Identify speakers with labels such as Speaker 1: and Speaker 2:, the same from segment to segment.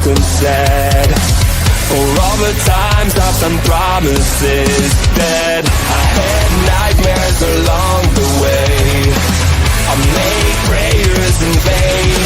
Speaker 1: been said. For all the times I've done promises that I had nightmares along the way. I made prayers in vain.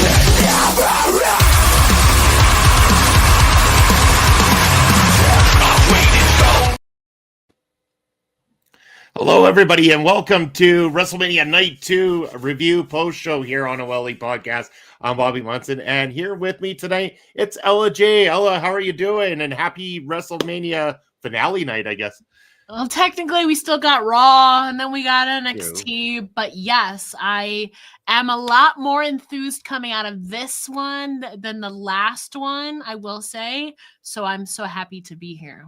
Speaker 2: Hello, everybody, and welcome to WrestleMania Night 2 review post-show here on OLE Podcast. I'm Bobby Munson, and here with me tonight, it's Ella J. Ella, how are you doing? And happy WrestleMania finale night, I guess.
Speaker 3: Well, technically, we still got Raw, and then we got NXT, but yes, I am a lot more enthused coming out of this one than the last one, I will say, so I'm so happy to be here.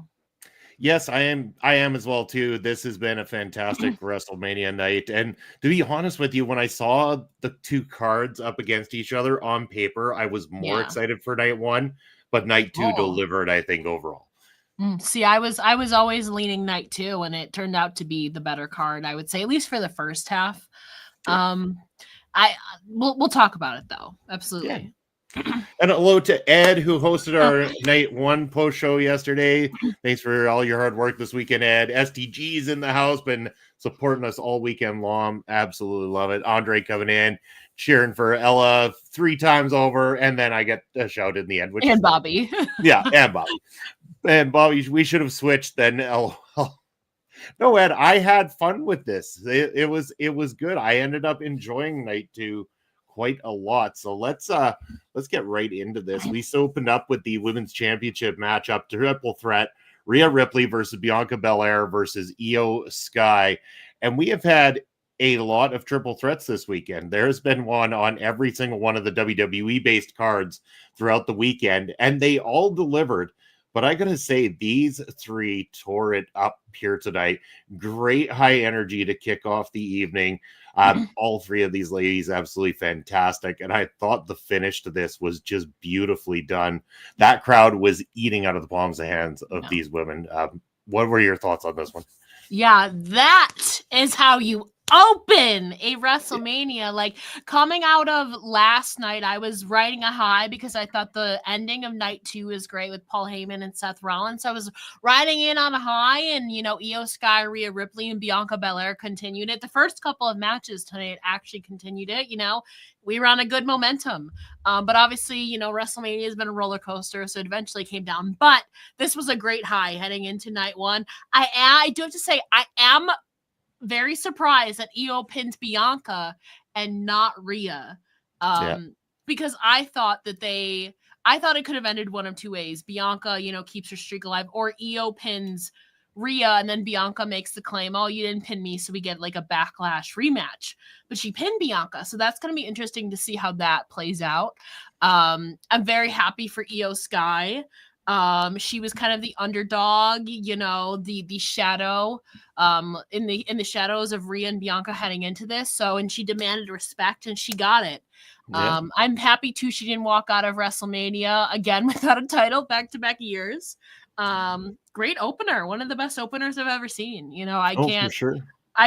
Speaker 2: Yes, I am as well, too. This has been a fantastic WrestleMania night, and to be honest with you, when I saw the two cards up against each other on paper, I was more excited for night one, but night two delivered, I think, overall.
Speaker 3: See, I was always leaning night two, and it turned out to be the better card, I would say, at least for the first half. We'll talk about it though. Absolutely.
Speaker 2: Yeah. And hello to Ed, who hosted our night one post show yesterday. Thanks for all your hard work this weekend, Ed. STG's in the house, been supporting us all weekend long. Absolutely love it. Andre coming in, cheering for Ella 3 times over, and then I get a shout in the end.
Speaker 3: And Bobby.
Speaker 2: Yeah, and Bobby. And Bobby, we should have switched then. No, Ed, I had fun with this. It was good. I ended up enjoying night two quite a lot. So let's get right into this. We opened up with the women's championship matchup, triple threat, Rhea Ripley versus Bianca Belair versus Io Sky. And we have had a lot of triple threats this weekend. There's been one on every single one of the WWE based cards throughout the weekend, and they all delivered. But I gotta say, these 3 tore it up here tonight. Great high energy to kick off the evening. All 3 of these ladies absolutely fantastic. And I thought the finish to this was just beautifully done. That crowd was eating out of the palms of hands of these women. What were your thoughts on this one?
Speaker 3: Yeah, that is how you open a WrestleMania. Like, coming out of last night, I was riding a high because I thought the ending of night 2 is great with Paul Heyman and Seth Rollins. So I was riding in on a high, and Io Sky, Rhea Ripley, and Bianca Belair continued it. The first couple of matches tonight actually continued it. We were on a good momentum. But obviously, WrestleMania has been a roller coaster, so it eventually came down. But this was a great high heading into night 1. I do have to say, I am very surprised that Io pinned Bianca and not Rhea. Because I thought it could have ended one of 2 ways. Bianca, keeps her streak alive, or Io pins Rhea and then Bianca makes the claim, oh, you didn't pin me, so we get like a backlash rematch. But she pinned Bianca, so that's going to be interesting to see how that plays out. I'm very happy for Io Sky. She was kind of the underdog, the shadow, in the shadows of Rhea and Bianca heading into this. And she demanded respect, and she got it. Yeah. I'm happy too. She didn't walk out of WrestleMania again without a title back-to-back years. Great opener, one of the best openers I've ever seen. I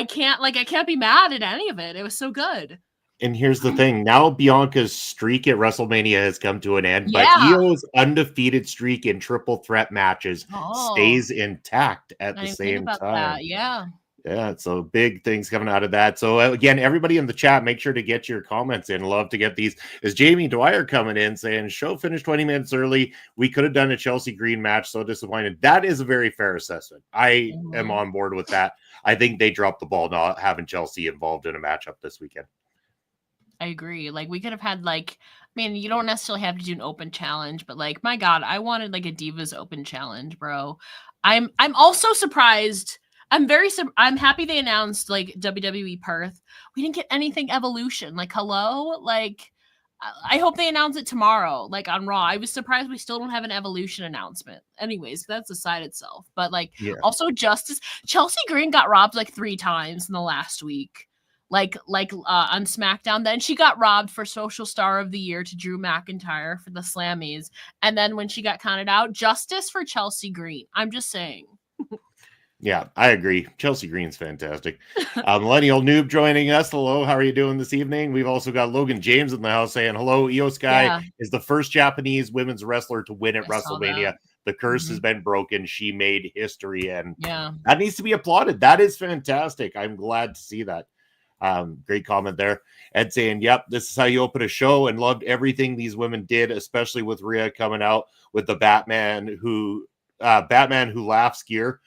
Speaker 3: can't be mad at any of it. It was so good.
Speaker 2: And here's the thing. Now Bianca's streak at WrestleMania has come to an end, but Io's undefeated streak in triple threat matches stays intact at the same time.
Speaker 3: That. Yeah,
Speaker 2: so big things coming out of that. So again, everybody in the chat, make sure to get your comments in. Love to get these. Is Jamie Dwyer coming in saying, show finished 20 minutes early. We could have done a Chelsea Green match. So disappointed. That is a very fair assessment. I am on board with that. I think they dropped the ball not having Chelsea involved in a matchup this weekend.
Speaker 3: I agree. Like, we could have had, you don't necessarily have to do an open challenge, but my God, I wanted a Divas open challenge, bro. I'm also surprised. I'm happy they announced WWE Perth. We didn't get anything Evolution. Hello? I hope they announce it tomorrow, on Raw. I was surprised we still don't have an Evolution announcement. Anyways, that's aside itself. But also Justice. Chelsea Green got robbed 3 times in the last week. On SmackDown. Then she got robbed for Social Star of the Year to Drew McIntyre for the Slammies. And then when she got counted out, justice for Chelsea Green. I'm just saying.
Speaker 2: Yeah, I agree. Chelsea Green's fantastic. Millennial Noob joining us. Hello, how are you doing this evening? We've also got Logan James in the house saying hello. Io Sky
Speaker 3: Yeah,
Speaker 2: is the first Japanese women's wrestler to win at
Speaker 3: I saw
Speaker 2: WrestleMania.
Speaker 3: that.
Speaker 2: The curse has
Speaker 3: Mhm.
Speaker 2: been broken. She made history, and
Speaker 3: Yeah.
Speaker 2: that needs to be applauded. That is fantastic. I'm glad to see that. Great comment there. Ed saying, yep, this is how you open a show, and loved everything these women did, especially with Rhea coming out with the Batman who laughs gear.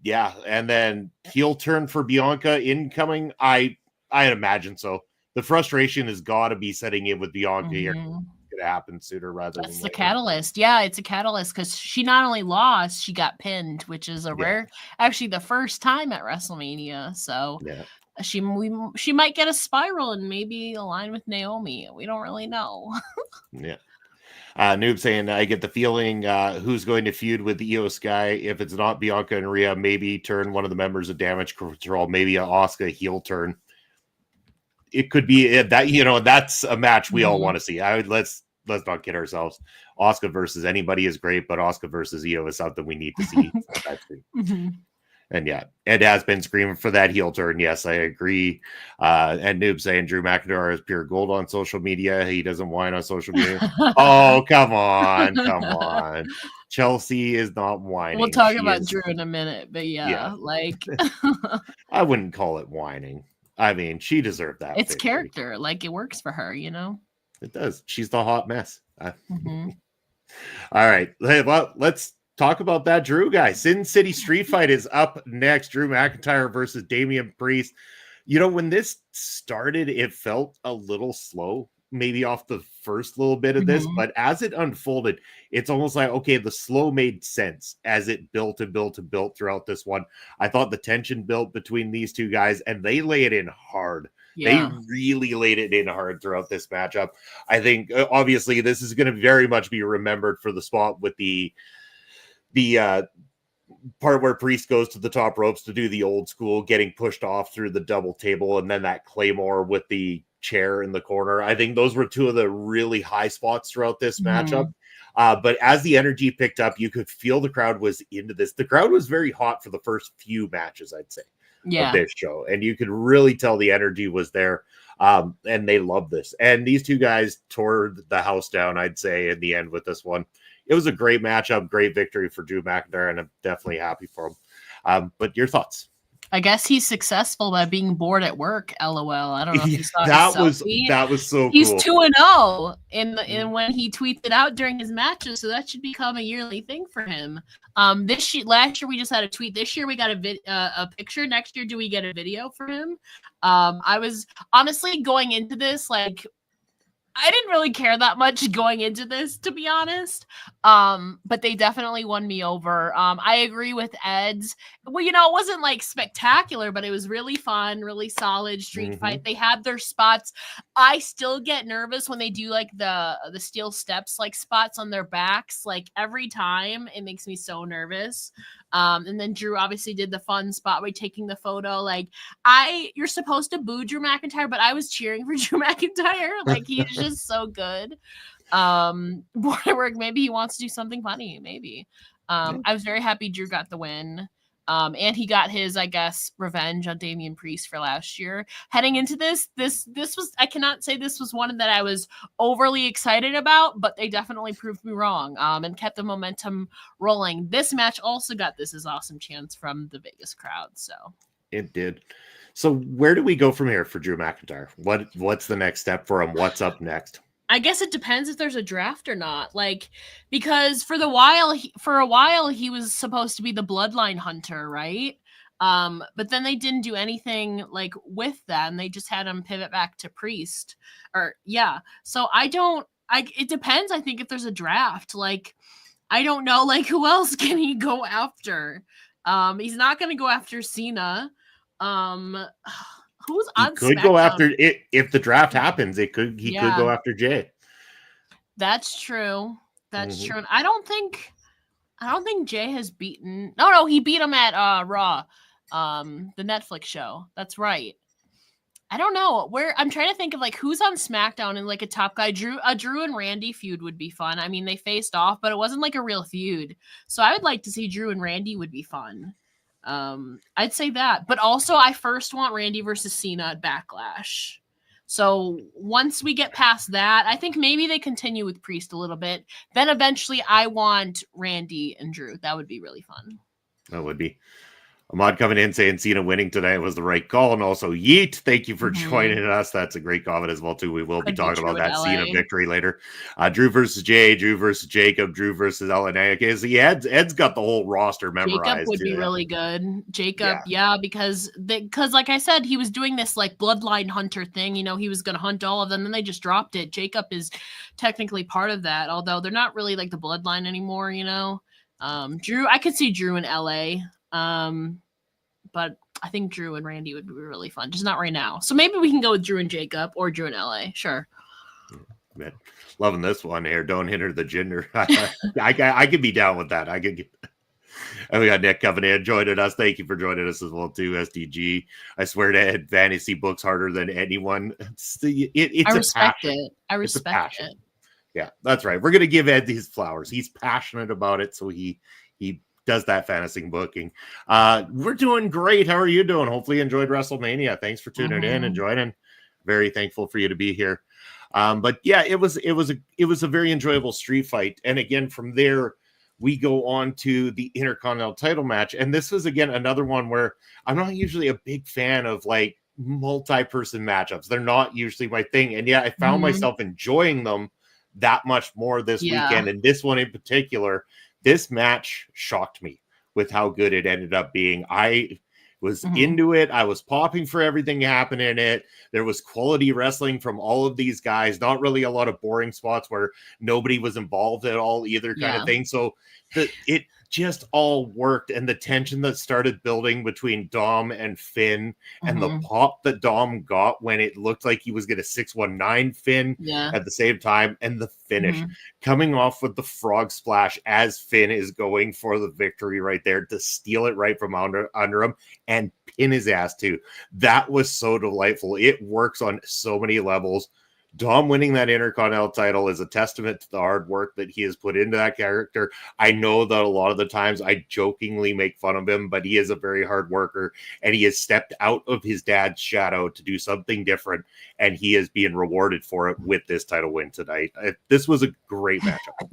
Speaker 2: Yeah, and then heel turn for Bianca incoming. I'd imagine so. The frustration has got to be setting in with Bianca here.
Speaker 3: Mhm.
Speaker 2: It's gonna happen sooner rather than
Speaker 3: That's the
Speaker 2: later.
Speaker 3: catalyst. Yeah, it's a catalyst because she not only lost, she got pinned, which is a
Speaker 2: Yeah.
Speaker 3: actually the first time at WrestleMania. So
Speaker 2: Yeah.
Speaker 3: she might get a spiral and maybe align with Naomi. We don't really know.
Speaker 2: Yeah. Noob saying, I get the feeling who's going to feud with the Io Sky. If it's not Bianca and Rhea, maybe turn one of the members of Damage Control, maybe a Asuka heel turn. It could be that, that's a match we all
Speaker 3: Mhm.
Speaker 2: want to see. Let's not kid ourselves. Asuka versus anybody is great, but Asuka versus Io is something we need to see.
Speaker 3: Mhm.
Speaker 2: And yeah, Ed has been screaming for that heel turn. Yes, I agree. And Noob saying Drew McIntyre is pure gold on social media. He doesn't whine on social media. Oh, come on. Come on. Chelsea is not whining.
Speaker 3: We'll talk
Speaker 2: She
Speaker 3: about
Speaker 2: is,
Speaker 3: Drew in a minute, but
Speaker 2: yeah,
Speaker 3: yeah, like
Speaker 2: I wouldn't call it whining. I mean, she deserved that
Speaker 3: it's
Speaker 2: victory.
Speaker 3: character. Like it works for her, you know?
Speaker 2: It does. She's the hot mess.
Speaker 3: Mhm.
Speaker 2: All right. Hey, well, let's talk about that Drew guy. Sin City Street Fight is up next. Drew McIntyre versus Damian Priest. When this started, it felt a little slow, maybe off the first little bit of this,
Speaker 3: Mhm.
Speaker 2: but as it unfolded, it's almost like, okay, the slow made sense as it built and built and built throughout this one. I thought the tension built between these two guys, and they lay it in hard. They
Speaker 3: Yeah.
Speaker 2: really laid it in hard throughout this matchup. I think obviously this is going to very much be remembered for the spot with the part where Priest goes to the top ropes to do the old school, getting pushed off through the double table, and then that Claymore with the chair in the corner. I think those were two of the really high spots throughout this matchup.
Speaker 3: Mhm.
Speaker 2: But as the energy picked up, you could feel the crowd was into this. The crowd was very hot for the first few matches, I'd say, of
Speaker 3: Yeah.
Speaker 2: this show. And you could really tell the energy was there. And they loved this. And these two guys tore the house down, I'd say, in the end with this one. It was a great matchup, great victory for Drew McIntyre, and I'm definitely happy for him. But your thoughts?
Speaker 3: I guess he's successful by being bored at work. LOL. I don't know if you saw his
Speaker 2: that was
Speaker 3: selfie.
Speaker 2: so
Speaker 3: He's
Speaker 2: cool.
Speaker 3: 2-0 in when he tweeted out during his matches, so that should become a yearly thing for him. Last year we just had a tweet. This year we got a picture. Next year, do we get a video for him? I was honestly going into this like I didn't really care that much going into this, to be honest. But they definitely won me over. I agree with Ed's. Well, it wasn't like spectacular, but it was really fun, really solid street fight. They had their spots. I still get nervous when they do like the steel steps like spots on their backs. Like every time, it makes me so nervous. And then Drew obviously did the fun spot by taking the photo. Like you're supposed to boo Drew McIntyre, but I was cheering for Drew McIntyre. Like he's just so good. Board at work, maybe he wants to do something funny. Maybe. I was very happy Drew got the win. And he got his, I guess, revenge on Damian Priest for last year. Heading into this was, I cannot say this was one that I was overly excited about, but they definitely proved me wrong. And kept the momentum rolling. This match also got this awesome chance from the Vegas crowd. So
Speaker 2: it did. So where do we go from here for Drew McIntyre? What's the next step for him? What's up next?
Speaker 3: I guess it depends if there's a draft or not. Like, because for a while he was supposed to be the bloodline hunter, right? But then they didn't do anything like with them. They just had him pivot back to Priest. So it depends, I think, if there's a draft. Like, I don't know, like who else can he go after? He's not gonna go after Cena. Who's
Speaker 2: He
Speaker 3: on
Speaker 2: could
Speaker 3: SmackDown?
Speaker 2: go after it if the draft happens. He could go after Jay.
Speaker 3: That's true. That's true. And I don't think Jay has beaten. No, he beat him at Raw, the Netflix show. That's right. I don't know where. I'm trying to think of like who's on SmackDown and like a top guy. Drew and Randy feud would be fun. I mean, they faced off, but it wasn't like a real feud. So I would like to see Drew and Randy would be fun. I'd say that. But also, I first want Randy versus Cena at Backlash. So once we get past that, I think maybe they continue with Priest a little bit. Then eventually I want Randy and Drew. That would be really fun.
Speaker 2: That would be. Ahmad coming in saying Cena winning tonight was the right call. And also, Yeet, thank you for joining us. That's a great comment as well, too. We will be talking about that Cena victory later. Drew versus Jay, Drew versus Jacob, Drew versus LNA. Okay, so Ed's got the whole roster memorized.
Speaker 3: Jacob would be really good. Jacob, yeah, because like I said, he was doing this like bloodline hunter thing. You know, he was going to hunt all of them, and they just dropped it. Jacob is technically part of that, although they're not really like the bloodline anymore, you know. Drew, I could see Drew in LA. But I think Drew and Randy would be really fun, just not right now. So maybe we can go with Drew and Jacob or Drew and LA. Sure.
Speaker 2: Man, loving this one here. Don't hinder the gender. I could be down with that. I could. And we got Nick coming in, joining us. Thank you for joining us as well, too, SDG. I swear to Ed, fantasy books harder than anyone. It's
Speaker 3: I respect it. I respect it.
Speaker 2: Yeah, that's right. We're going to give Ed these flowers. He's passionate about it, so he does that fantasy booking. We're doing great. How are you doing? Hopefully you enjoyed WrestleMania. Thanks for tuning in and joining. Very thankful for you to be here. But yeah, it was a very enjoyable street fight. And again, from there, we go on to the Intercontinental title match. And this was, again, another one where I'm not usually a big fan of like multi-person matchups. They're not usually my thing. And yeah, I found myself enjoying them that much more this weekend. And this one in particular, this match shocked me with how good it ended up being. I was into it. I was popping for everything happening in it. There was quality wrestling from all of these guys. Not really a lot of boring spots where nobody was involved at all either kind of thing. So it just all worked. And the tension that started building between Dom and Finn and the pop that Dom got when it looked like he was going to 619 Finn at the same time. And the finish coming off with the frog splash as Finn is going for the victory right there to steal it right from under him and pin his ass too. That was so delightful. It works on so many levels. Dom winning that Intercontinental title is a testament to the hard work that he has put into that character. I know that a lot of the times I jokingly make fun of him, but he is a very hard worker, and he has stepped out of his dad's shadow to do something different, and he is being rewarded for it with this title win tonight. This was a great matchup.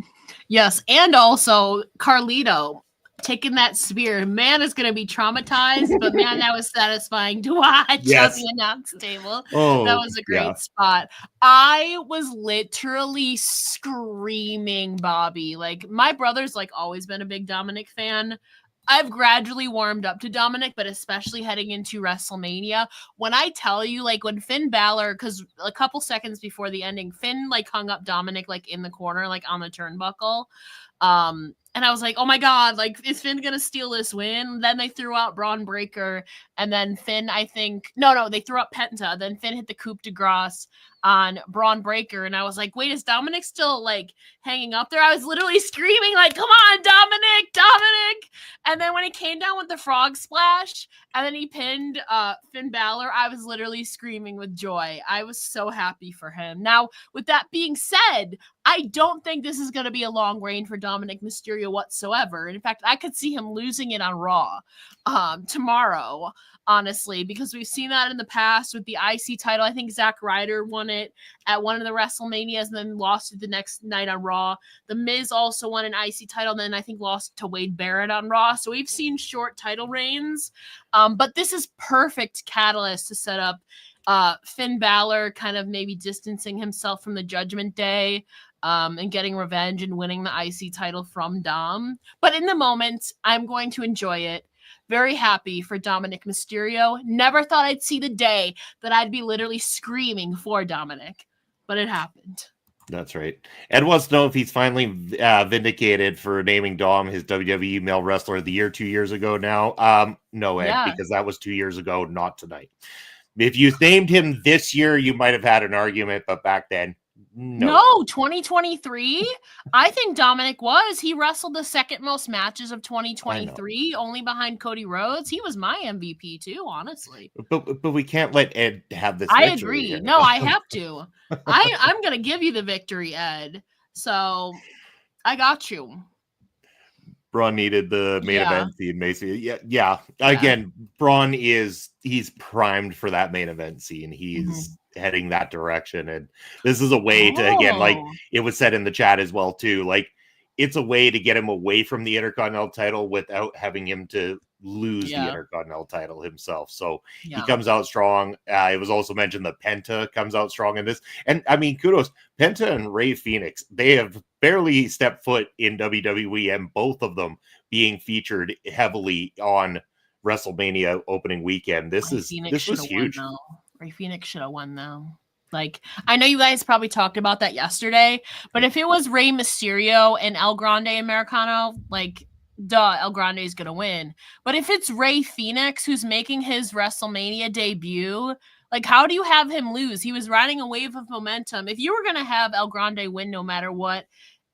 Speaker 3: Yes, and also Carlito taking that spear. Man is going to be traumatized, but man, that was satisfying to watch on the announce table. That was a great spot. I was literally screaming, Bobby. Like, my brother's like always been a big Dominic fan. I've gradually warmed up to Dominic, but especially heading into WrestleMania. When I tell you, like, when Finn Balor, because a couple seconds before the ending, Finn like hung up Dominic like in the corner, like on the turnbuckle. And I was like, oh my God, like, is Finn going to steal this win? Then they threw out Braun Breaker. And then Finn, I think, no, they threw out Penta. Then Finn hit the coup de grace on Braun Breaker. And I was like, wait, is Dominic still like hanging up there? I was literally screaming like, come on, Dominic. And then when he came down with the frog splash and then he pinned Finn Balor, I was literally screaming with joy. I was so happy for him. Now, with that being said, I don't think this is going to be a long reign for Dominic Mysterio whatsoever. In fact, I could see him losing it on Raw tomorrow, honestly, because we've seen that in the past with the IC title. I think Zack Ryder won it at one of the WrestleManias and then lost it the next night on Raw. The Miz also won an IC title and then I think lost to Wade Barrett on Raw. So we've seen short title reigns, but this is perfect catalyst to set up Finn Balor kind of maybe distancing himself from the Judgment Day and getting revenge and winning the IC title from Dom. But in the moment, I'm going to enjoy it. Very happy for Dominic Mysterio. Never thought I'd see the day that I'd be literally screaming for Dominic, but it happened.
Speaker 2: That's right. Ed wants to know if he's finally vindicated for naming Dom his WWE Male Wrestler of the Year 2 years ago now. No, Ed, because that was 2 years ago, not tonight. If you named him this year, you might have had an argument, but back then, no, 2023.
Speaker 3: I think Dominic was. He wrestled the second most matches of 2023, only behind Cody Rhodes. He was my MVP too, honestly.
Speaker 2: But we can't let Ed have this.
Speaker 3: I agree. Here. No, I have to. I'm gonna give you the victory, Ed. So I got you.
Speaker 2: Braun needed the main
Speaker 3: Yeah.
Speaker 2: event scene, basically. Yeah. Again, Braun he's primed for that main event scene. He's heading that direction. And this is a way to, again, like it was said in the chat as well, too. Like, it's a way to get him away from the Intercontinental title without having him to lose the Intercontinental title himself. So he comes out strong. It was also mentioned that Penta comes out strong in this. And I mean, kudos. Penta and Rey Fenix, they have barely stepped foot in WWE, and both of them being featured heavily on WrestleMania opening weekend. This was huge.
Speaker 3: Rey Fenix should have won, though. Like, I know you guys probably talked about that yesterday, but if it was Rey Mysterio and El Grande Americano, like, duh, El Grande is gonna win. But if it's Rey Fenix who's making his WrestleMania debut, like, how do you have him lose? He was riding a wave of momentum. If you were gonna have El Grande win no matter what,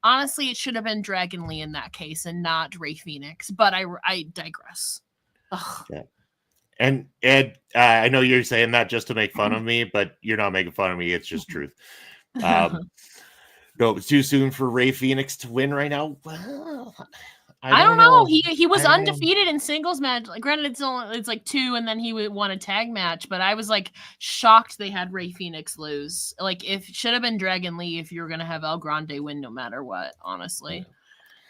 Speaker 3: honestly, it should have been Dragon Lee in that case and not Rey Fenix. But I digress. Ugh.
Speaker 2: Yeah. And Ed, I know you're saying that just to make fun of me, but you're not making fun of me. It's just truth. No, it's too soon for Rey Fenix to win right now. Well,
Speaker 3: I don't know. He was undefeated in singles match. Like, granted, it's like 2, and then he won a tag match. But I was like shocked they had Rey Fenix lose. Like, it should have been Dragon Lee if you were gonna have El Grande win no matter what. Honestly,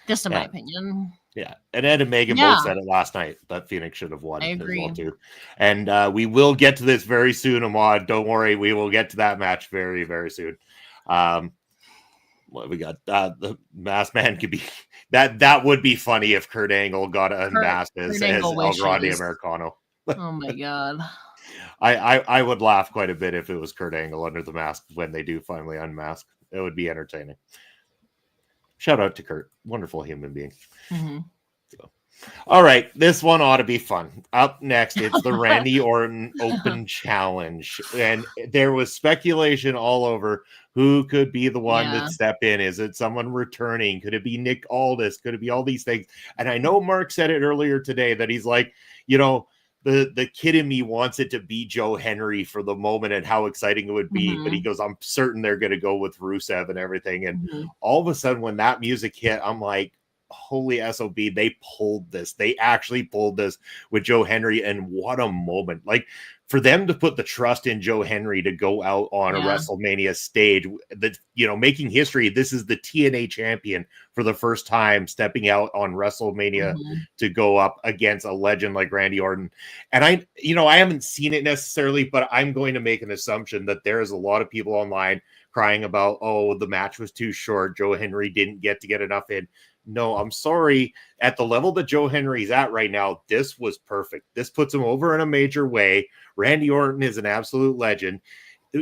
Speaker 3: just in my opinion.
Speaker 2: Yeah, and Ed and Megan both said it last night that Phoenix should have won as well too. And we will get to this very soon, Ahmad. Don't worry, we will get to that match very, very soon. What we got? The Masked Man could be that would be funny if Kurt Angle got unmasked as El Grande Americano.
Speaker 3: Oh my god.
Speaker 2: I would laugh quite a bit if it was Kurt Angle under the mask when they do finally unmask. It would be entertaining. Shout out to Kurt. Wonderful human being. So, all right. This one ought to be fun. Up next, it's the Randy Orton Open Challenge. And there was speculation all over who could be the one that step in. Is it someone returning? Could it be Nick Aldis? Could it be all these things? And I know Mark said it earlier today that he's like, you know, the kid in me wants it to be Joe Henry for the moment and how exciting it would be. But he goes, I'm certain they're going to go with Rusev and everything. And all of a sudden, when that music hit, I'm like, holy SOB, they pulled this. They actually pulled this with Joe Henry. And what a moment. Like, for them to put the trust in Joe Henry to go out on a WrestleMania stage, that, you know, making history. This is the TNA champion for the first time stepping out on WrestleMania to go up against a legend like Randy Orton. And I haven't seen it necessarily, but I'm going to make an assumption that there is a lot of people online crying about, oh, the match was too short. Joe Henry didn't get enough in. No, I'm sorry. At the level that Joe Henry's at right now, this was perfect. This puts him over in a major way. Randy Orton is an absolute legend.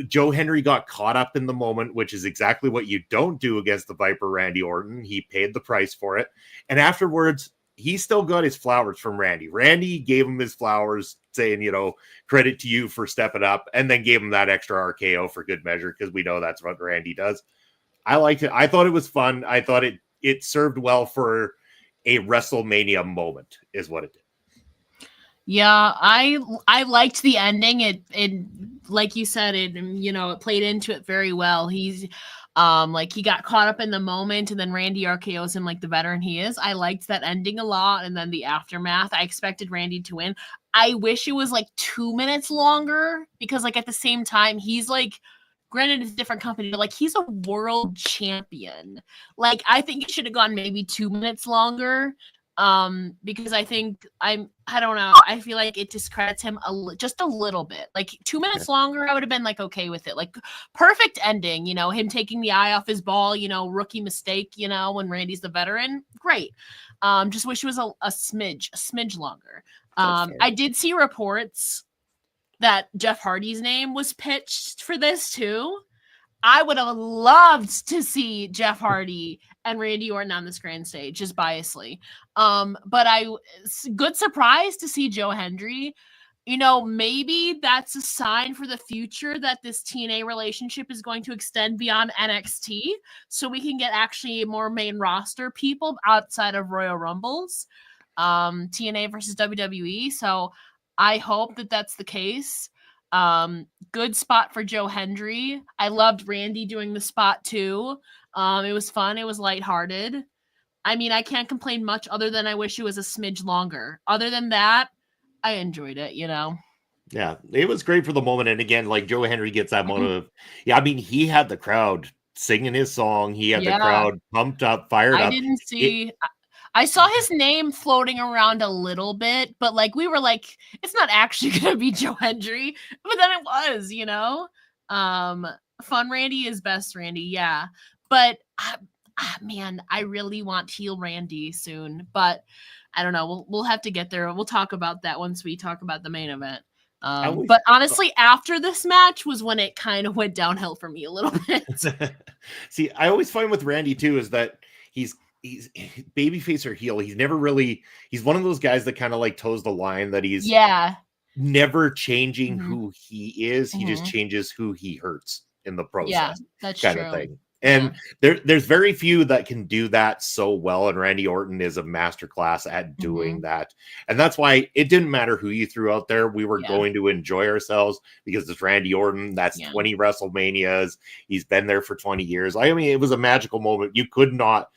Speaker 2: Joe Henry got caught up in the moment, which is exactly what you don't do against the Viper Randy Orton. He paid the price for it. And afterwards, he still got his flowers from Randy. Randy gave him his flowers, saying, you know, credit to you for stepping up, and then gave him that extra RKO for good measure, because we know that's what Randy does. I liked it. I thought it was fun. I thought it served well for a WrestleMania moment, is what it did.
Speaker 3: Yeah, I liked the ending. It like you said, it played into it very well. He's like, he got caught up in the moment, and then Randy RKO's him like the veteran he is. I liked that ending a lot, and then the aftermath. I expected Randy to win. I wish it was like 2 minutes longer, because like at the same time, he's like, granted, it's a different company, but like, he's a world champion. Like, I think it should have gone maybe 2 minutes longer. Because I think I don't know. I feel like it discredits him just a little bit. Like 2 minutes longer, I would have been like okay with it. Like, perfect ending, you know, him taking the eye off his ball, you know, rookie mistake, you know, when Randy's the veteran. Great. Just wish it was a smidge longer. I did see reports that Jeff Hardy's name was pitched for this too. I would have loved to see Jeff Hardy and Randy Orton on this grand stage, just biasly. But good surprise to see Joe Hendry. You know, maybe that's a sign for the future that this TNA relationship is going to extend beyond NXT, so we can get actually more main roster people outside of Royal Rumbles, TNA versus WWE. So I hope that that's the case. Good spot for Joe Hendry. I loved Randy doing the spot too. It was fun. It was lighthearted. I mean, I can't complain much other than I wish it was a smidge longer. Other than that, I enjoyed it, you know.
Speaker 2: Yeah, it was great for the moment. And again, like Joe Henry gets that
Speaker 3: Mhm.
Speaker 2: moment of, yeah, I mean, he had the crowd singing his song. He had the
Speaker 3: Yeah.
Speaker 2: crowd pumped up, fired
Speaker 3: I
Speaker 2: up.
Speaker 3: didn't
Speaker 2: It,
Speaker 3: see I saw his name floating around a little bit, but, like, we were like, "It's not actually gonna be Joe Hendry," but then it was, you know? Um, Fun Randy is best Randy, yeah. But, man, I really want heel Randy soon, but I don't know, we'll have to get there. We'll talk about that once we talk about the main event.
Speaker 2: I always,
Speaker 3: But honestly, after this match was when it kind of went downhill for me a little bit.
Speaker 2: see, I always find with Randy too is that he's babyface or heel. He's never really, he's one of those guys that kind of like toes the line that he's
Speaker 3: Yeah.
Speaker 2: never changing
Speaker 3: Mhm.
Speaker 2: who he is. He just
Speaker 3: Mhm.
Speaker 2: changes who he hurts in the
Speaker 3: Yeah,
Speaker 2: process,
Speaker 3: that's
Speaker 2: kind of
Speaker 3: true.
Speaker 2: thing.
Speaker 3: Yeah.
Speaker 2: And there's very few that can do that so well. And Randy Orton is a masterclass at doing
Speaker 3: Mhm.
Speaker 2: that. And that's why it didn't matter who you threw out there. We were
Speaker 3: Yeah.
Speaker 2: going to enjoy ourselves because it's Randy Orton. That's
Speaker 3: Yeah.
Speaker 2: 20 WrestleManias. He's been there for 20 years. I mean, it was a magical moment. You could not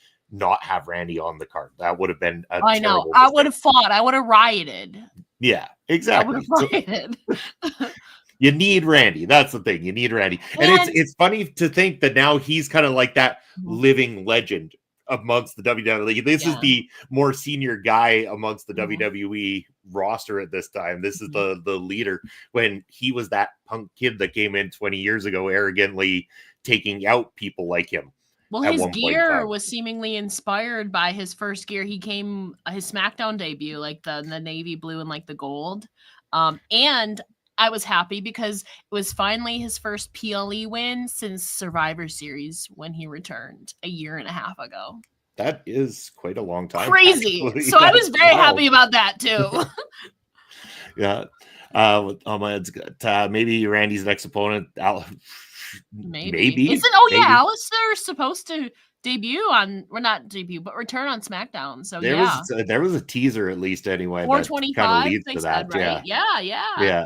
Speaker 2: have Randy on the card. That would have been a
Speaker 3: I know.
Speaker 2: terrible
Speaker 3: I
Speaker 2: mistake.
Speaker 3: would have fought. I would have rioted.
Speaker 2: Yeah,
Speaker 3: I would have
Speaker 2: exactly. So
Speaker 3: rioted.
Speaker 2: you need Randy. That's the thing. You need Randy. And
Speaker 3: And
Speaker 2: it's funny to think that now he's kind of like that
Speaker 3: Mhm.
Speaker 2: living legend amongst the WWE. This is
Speaker 3: Yeah.
Speaker 2: the more senior guy amongst the
Speaker 3: Mhm.
Speaker 2: WWE roster at this time. This is
Speaker 3: Mhm.
Speaker 2: the leader when he was that punk kid that came in 20 years ago arrogantly taking out people like him
Speaker 3: Well,
Speaker 2: at
Speaker 3: his
Speaker 2: one point in
Speaker 3: gear
Speaker 2: time.
Speaker 3: was seemingly inspired by his first gear. He came his SmackDown debut, like the navy blue and like the gold. And I was happy because it was finally his first PLE win since Survivor Series when he returned a year and a half ago.
Speaker 2: That is quite a long time.
Speaker 3: Crazy.
Speaker 2: Actually.
Speaker 3: So I was
Speaker 2: That's
Speaker 3: very
Speaker 2: wild.
Speaker 3: happy about that too.
Speaker 2: Yeah. It's good. Maybe Randy's next opponent.
Speaker 3: Maybe.
Speaker 2: Maybe.
Speaker 3: Isn't Alistair supposed to debut on or not debut, but return on SmackDown. So yeah.
Speaker 2: There was a teaser at least anyway that kind of
Speaker 3: 425,
Speaker 2: leads
Speaker 3: they
Speaker 2: to
Speaker 3: said,
Speaker 2: that.
Speaker 3: right?
Speaker 2: Yeah.
Speaker 3: Yeah.
Speaker 2: Yeah.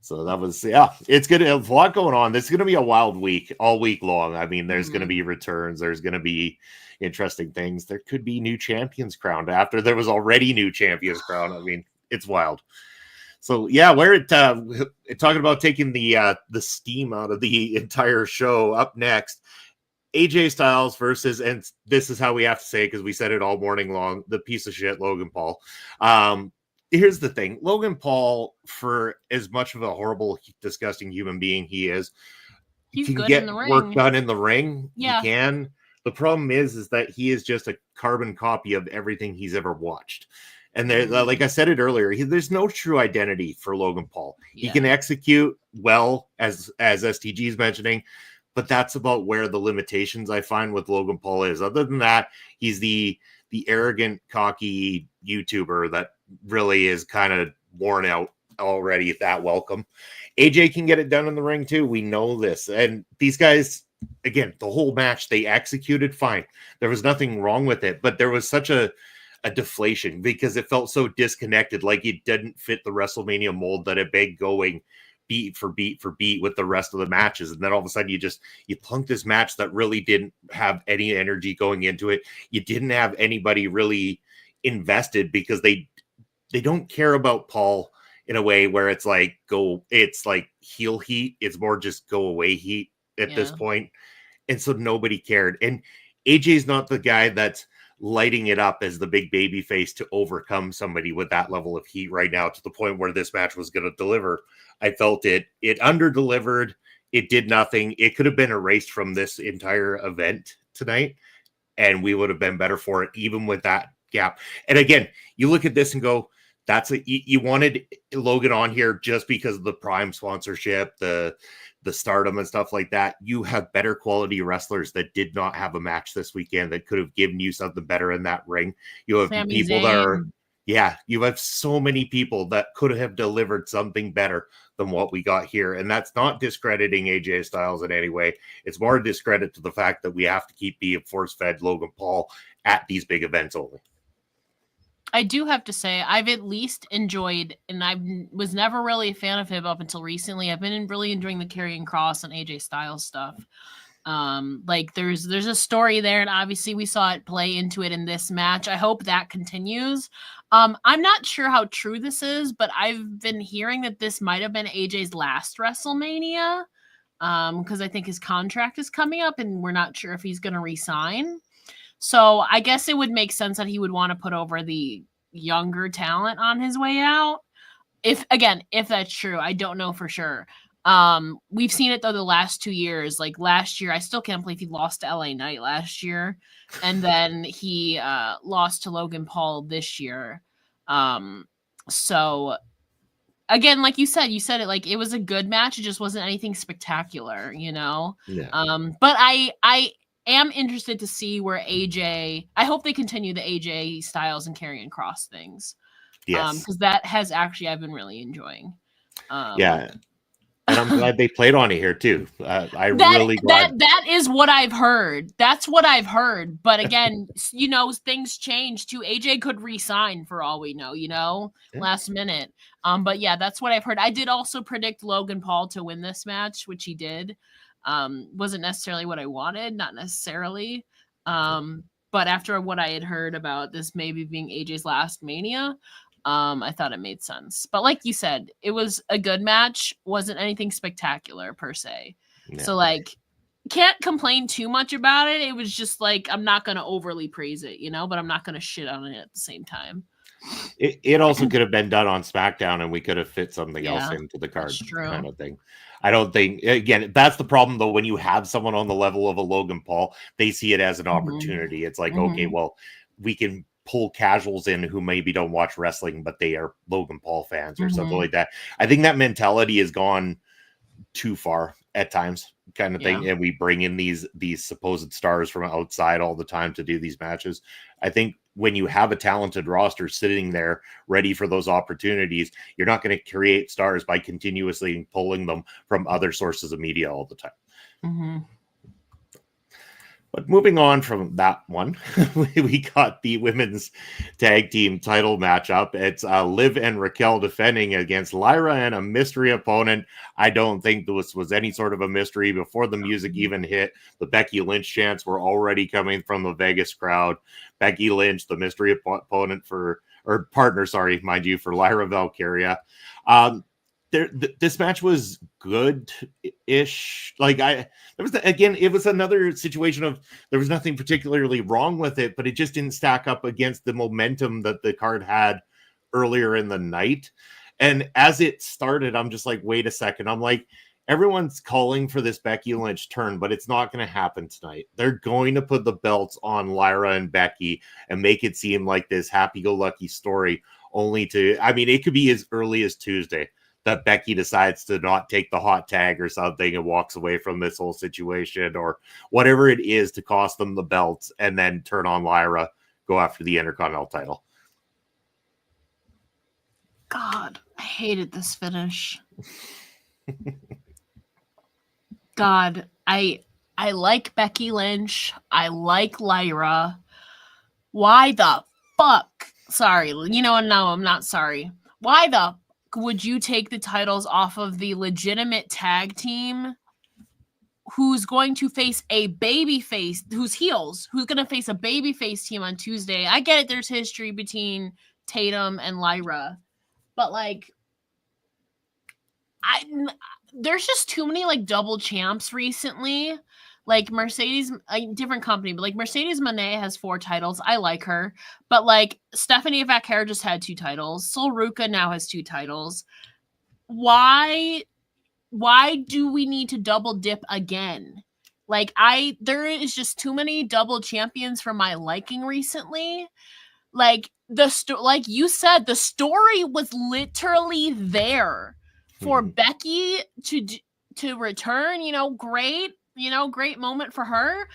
Speaker 2: So that was it's gonna have a lot going on. This is gonna be a wild week all week long. I mean, there's gonna
Speaker 3: Mhm.
Speaker 2: be returns, there's gonna be interesting things. There could be new champions crowned after there was already new champions crowned. I mean, it's wild. So yeah, we're at talking about taking the steam out of the entire show. Up next, AJ Styles versus, and this is how we have to say it because we said it all morning long, the piece of shit Logan Paul. Here's the thing. Logan Paul, for as much of a horrible, disgusting human being he is,
Speaker 3: He's
Speaker 2: can
Speaker 3: good in
Speaker 2: get
Speaker 3: the
Speaker 2: work
Speaker 3: ring.
Speaker 2: done in the ring. He
Speaker 3: Yeah.
Speaker 2: can. The problem is that he is just a carbon copy of everything he's ever watched. And there, like I said it earlier, there's no true identity for Logan Paul. He
Speaker 3: Yeah.
Speaker 2: can execute well, as STG is mentioning, but that's about where the limitations I find with Logan Paul is. Other than that, he's the arrogant, cocky YouTuber that really is kind of worn out already at that welcome. AJ can get it done in the ring too. We know this. And these guys, again, the whole match, they executed fine. There was nothing wrong with it, but there was such a deflation because it felt so disconnected, like it didn't fit the WrestleMania mold that it begged going beat for beat for beat with the rest of the matches. And then all of a sudden you plunk this match that really didn't have any energy going into it. You didn't have anybody really invested because they don't care about Paul in a way where it's like it's like heel heat. It's more just go away heat at this
Speaker 3: Yeah.
Speaker 2: point. And so nobody cared. And AJ's not the guy that's lighting it up as the big baby face to overcome somebody with that level of heat right now, to the point where this match was going to deliver. I felt it under delivered. It did nothing. It could have been erased from this entire event tonight, and we would have been better for it, even with that gap. And again, you look at this and go, you wanted Logan on here just because of the Prime sponsorship, the stardom and stuff like that. You have better quality wrestlers that did not have a match this weekend that could have given you something better in that ring. You have
Speaker 3: Sami
Speaker 2: people that are,
Speaker 3: Zayn.
Speaker 2: you have so many people that could have delivered something better than what we got here. And that's not discrediting AJ Styles in any way. It's more a discredit to the fact that we have to keep the force-fed Logan Paul at these big events only.
Speaker 3: I do have to say, I've at least enjoyed, and I was never really a fan of him up until recently. I've been really enjoying the Karrion Kross and AJ Styles stuff. Like there's a story there, and obviously we saw it play into it in this match. I hope that continues. I'm not sure how true this is, but I've been hearing that this might have been AJ's last WrestleMania. Because I think his contract is coming up and we're not sure if he's gonna resign. So I guess it would make sense that he would want to put over the younger talent on his way out. If that's true, I don't know for sure. We've seen it though the last 2 years. Like last year, I still can't believe he lost to LA Knight last year, and then he lost to Logan Paul this year. So again, like you said it like it was a good match. It just wasn't anything spectacular, you know.
Speaker 2: Yeah.
Speaker 3: But I am interested to see where AJ. I hope they continue the AJ Styles and Karrion Kross things.
Speaker 2: Yes.
Speaker 3: Because that has actually I've been really enjoying.
Speaker 2: Yeah. And I'm glad they played on it here too.
Speaker 3: That is what I've heard. That's what I've heard. But again, you know, things change too. AJ could resign for all we know, you know, last minute. But yeah, that's what I've heard. I did also predict Logan Paul to win this match, which he did. Wasn't necessarily what I wanted, not necessarily. But after what I had heard about this maybe being AJ's last Mania, I thought it made sense. But like you said, it was a good match. Wasn't anything spectacular per se. Yeah. So like can't complain too much about it. It was just like I'm not gonna overly praise it, you know, but I'm not gonna shit on it at the same time.
Speaker 2: It also could have been done on SmackDown and we could have fit something else into the card kind of thing. I don't think, again, that's the problem though. When you have someone on the level of a Logan Paul, they see it as an opportunity. It's like, okay, well, we can pull casuals in who maybe don't watch wrestling, but they are Logan Paul fans or something like that. I think that mentality has gone too far at times, kind of thing. And we bring in these supposed stars from outside all the time to do these matches. I think when you have a talented roster sitting there ready for those opportunities, you're not going to create stars by continuously pulling them from other sources of media all the time. But moving on from that one, we got the women's tag team title matchup. It's Liv and Raquel defending against Lyra and a mystery opponent. I don't think this was any sort of a mystery before the music even hit. The Becky Lynch chants were already coming from the Vegas crowd. Becky Lynch, the mystery opponent partner, mind you, for Lyra Valkyria. This match was good-ish. It was another situation of there was nothing particularly wrong with it, but it just didn't stack up against the momentum that the card had earlier in the night. And as it started, I'm just like, wait a second. I'm like, everyone's calling for this Becky Lynch turn, but it's not going to happen tonight. They're going to put the belts on Lyra and Becky and make it seem like this happy-go-lucky story, only to, it could be as early as Tuesday that Becky decides to not take the hot tag or something and walks away from this whole situation or whatever it is to cost them the belts and then turn on Lyra, go after the Intercontinental title.
Speaker 3: God, I hated this finish. God, I like Becky Lynch. I like Lyra. Why the fuck? Sorry, you know what? No, I'm not sorry. Why the would you take the titles off of the legitimate tag team who's going to face a babyface, who's heels, who's going to face a babyface team on Tuesday? I get it. There's history between Tatum and Lyra, but like, there's just too many like double champs recently. Like Mercedes, a different company, but like Mercedes Moné has 4 titles. I like her. But like Stephanie Vaquer just had 2 titles. Sol Ruca now has 2 titles. Why do we need to double dip again? Like there is just too many double champions for my liking recently. Like like you said, the story was literally there for Becky to return, great. Great moment for her.